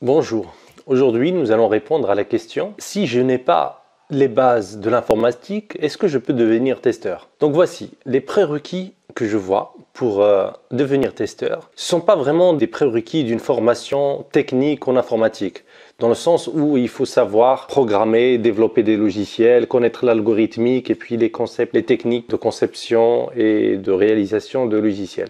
Bonjour, aujourd'hui nous allons répondre à la question: si je n'ai pas les bases de l'informatique, est-ce que je peux devenir testeur? Donc voici les prérequis que je vois pour devenir testeur. Ce ne sont pas vraiment des prérequis d'une formation technique en informatique, dans le sens où il faut savoir programmer, développer des logiciels, connaître l'algorithmique et puis les concepts, les techniques de conception et de réalisation de logiciels.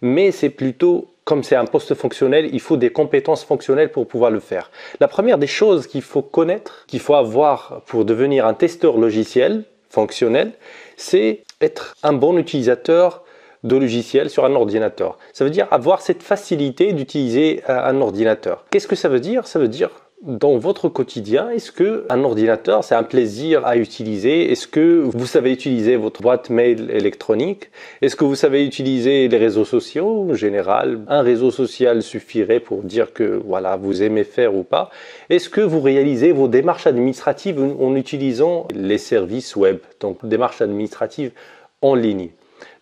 Mais c'est plutôt, comme c'est un poste fonctionnel, il faut des compétences fonctionnelles pour pouvoir le faire. La première des choses qu'il faut connaître, qu'il faut avoir pour devenir un testeur logiciel fonctionnel, c'est être un bon utilisateur de logiciels sur un ordinateur. Ça veut dire avoir cette facilité d'utiliser un ordinateur. Qu'est-ce que ça veut dire? Ça veut dire dans votre quotidien, est-ce qu'un ordinateur, c'est un plaisir à utiliser? Est-ce que vous savez utiliser votre boîte mail électronique? Est-ce que vous savez utiliser les réseaux sociaux en général? Un réseau social suffirait pour dire que voilà, vous aimez faire ou pas. Est-ce que vous réalisez vos démarches administratives en utilisant les services web, donc démarches administratives en ligne?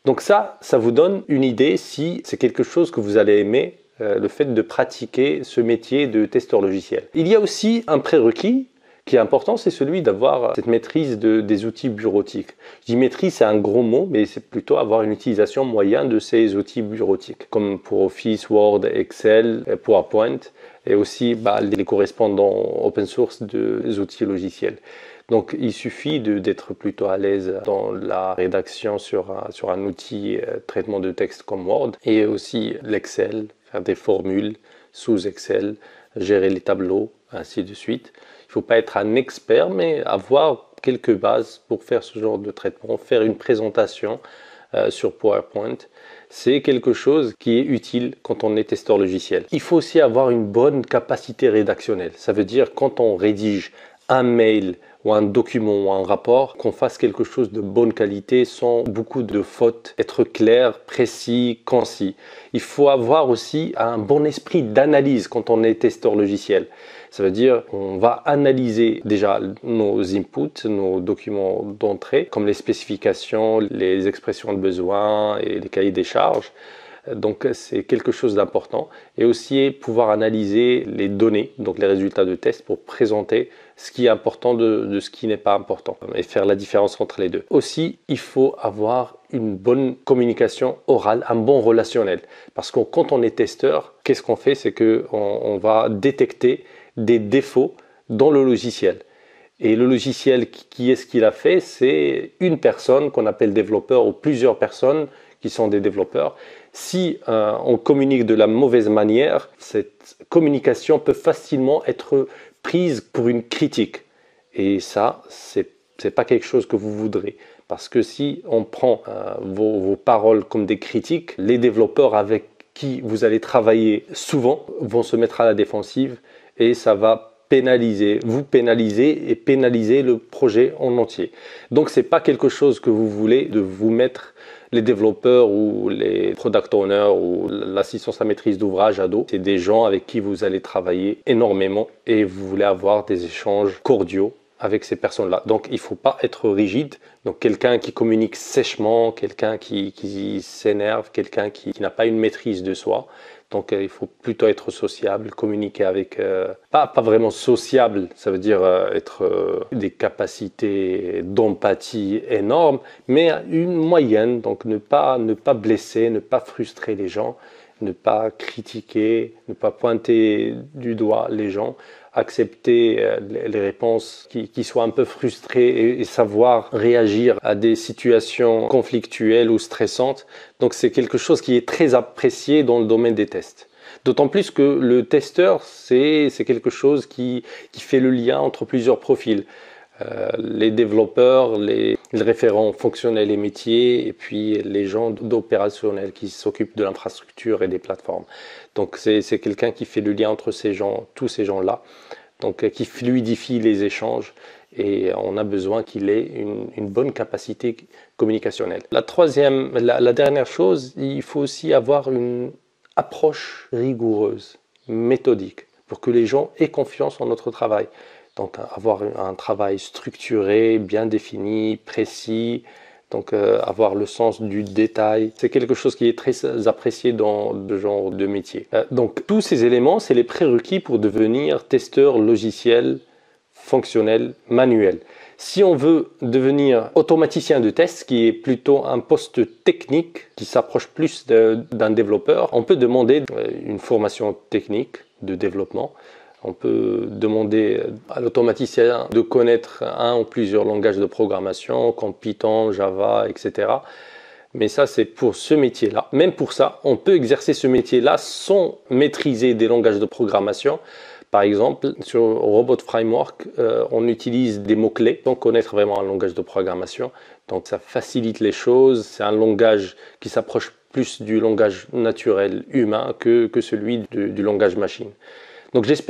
Donc ça vous donne une idée si c'est quelque chose que vous allez aimer, le fait de pratiquer ce métier de testeur logiciel. Il y a aussi un prérequis qui est important, c'est celui d'avoir cette maîtrise des outils bureautiques. Je dis maîtrise, c'est un gros mot, mais c'est plutôt avoir une utilisation moyenne de ces outils bureautiques, comme pour Office, Word, Excel, PowerPoint, et aussi les correspondants open source des outils logiciels. Donc il suffit d'être plutôt à l'aise dans la rédaction sur un outil traitement de texte comme Word, et aussi l'Excel, faire des formules sous Excel, gérer les tableaux, ainsi de suite. Il ne faut pas être un expert, mais avoir quelques bases pour faire ce genre de traitement, faire une présentation sur PowerPoint. C'est quelque chose qui est utile quand on est testeur logiciel. Il faut aussi avoir une bonne capacité rédactionnelle. Ça veut dire quand on rédige un mail ou un document ou un rapport, qu'on fasse quelque chose de bonne qualité sans beaucoup de fautes, être clair, précis, concis. Il faut avoir aussi un bon esprit d'analyse quand on est testeur logiciel. Ça veut dire qu'on va analyser déjà nos inputs, nos documents d'entrée, comme les spécifications, les expressions de besoin et les cahiers des charges. Donc c'est quelque chose d'important, et aussi pouvoir analyser les données, donc les résultats de test, pour présenter ce qui est important de ce qui n'est pas important et faire la différence entre les deux. Aussi, il faut avoir une bonne communication orale, un bon relationnel, parce que quand on est testeur, qu'est-ce qu'on fait? C'est qu'on va détecter des défauts dans le logiciel. Et le logiciel, qui est-ce qu'il a fait? C'est une personne qu'on appelle développeur, ou plusieurs personnes qui sont des développeurs. Si on communique de la mauvaise manière, cette communication peut facilement être prise pour une critique. Et ça, c'est pas quelque chose que vous voudrez. Parce que si on prend vos paroles comme des critiques, les développeurs avec qui vous allez travailler souvent vont se mettre à la défensive, et ça va vous pénaliser et pénaliser le projet en entier. Donc c'est pas quelque chose que vous voulez, de vous mettre les développeurs ou les product owners ou l'assistance à maîtrise d'ouvrage à dos. C'est des gens avec qui vous allez travailler énormément, et vous voulez avoir des échanges cordiaux avec ces personnes-là. Donc il ne faut pas être rigide. Donc quelqu'un qui communique sèchement, quelqu'un qui s'énerve, quelqu'un qui n'a pas une maîtrise de soi. Donc il faut plutôt être sociable, communiquer avec, pas vraiment sociable, ça veut dire être des capacités d'empathie énormes, mais une moyenne, donc ne pas blesser, ne pas frustrer les gens, ne pas critiquer, ne pas pointer du doigt les gens, accepter les réponses qui soient un peu frustrées, et savoir réagir à des situations conflictuelles ou stressantes. Donc c'est quelque chose qui est très apprécié dans le domaine des tests. D'autant plus que le testeur, c'est quelque chose qui fait le lien entre plusieurs profils. Les développeurs, les référents fonctionnels et métiers, et puis les gens d'opérationnel qui s'occupent de l'infrastructure et des plateformes. Donc c'est quelqu'un qui fait le lien entre tous ces gens-là, donc qui fluidifie les échanges, et on a besoin qu'il ait une bonne capacité communicationnelle. La dernière chose, il faut aussi avoir une approche rigoureuse, méthodique, pour que les gens aient confiance en notre travail. Donc avoir un travail structuré, bien défini, précis, Donc avoir le sens du détail, c'est quelque chose qui est très apprécié dans ce genre de métier. Donc tous ces éléments, c'est les prérequis pour devenir testeur logiciel, fonctionnel, manuel. Si on veut devenir automaticien de test, qui est plutôt un poste technique, qui s'approche plus d'un développeur, on peut demander une formation technique de développement. On peut demander à l'automaticien de connaître un ou plusieurs langages de programmation, comme Python, Java, etc. Mais ça, c'est pour ce métier-là. Même pour ça, on peut exercer ce métier-là sans maîtriser des langages de programmation. Par exemple, sur Robot Framework, on utilise des mots-clés sans connaître vraiment un langage de programmation. Donc ça facilite les choses. C'est un langage qui s'approche plus du langage naturel humain que celui du langage machine. Donc j'espère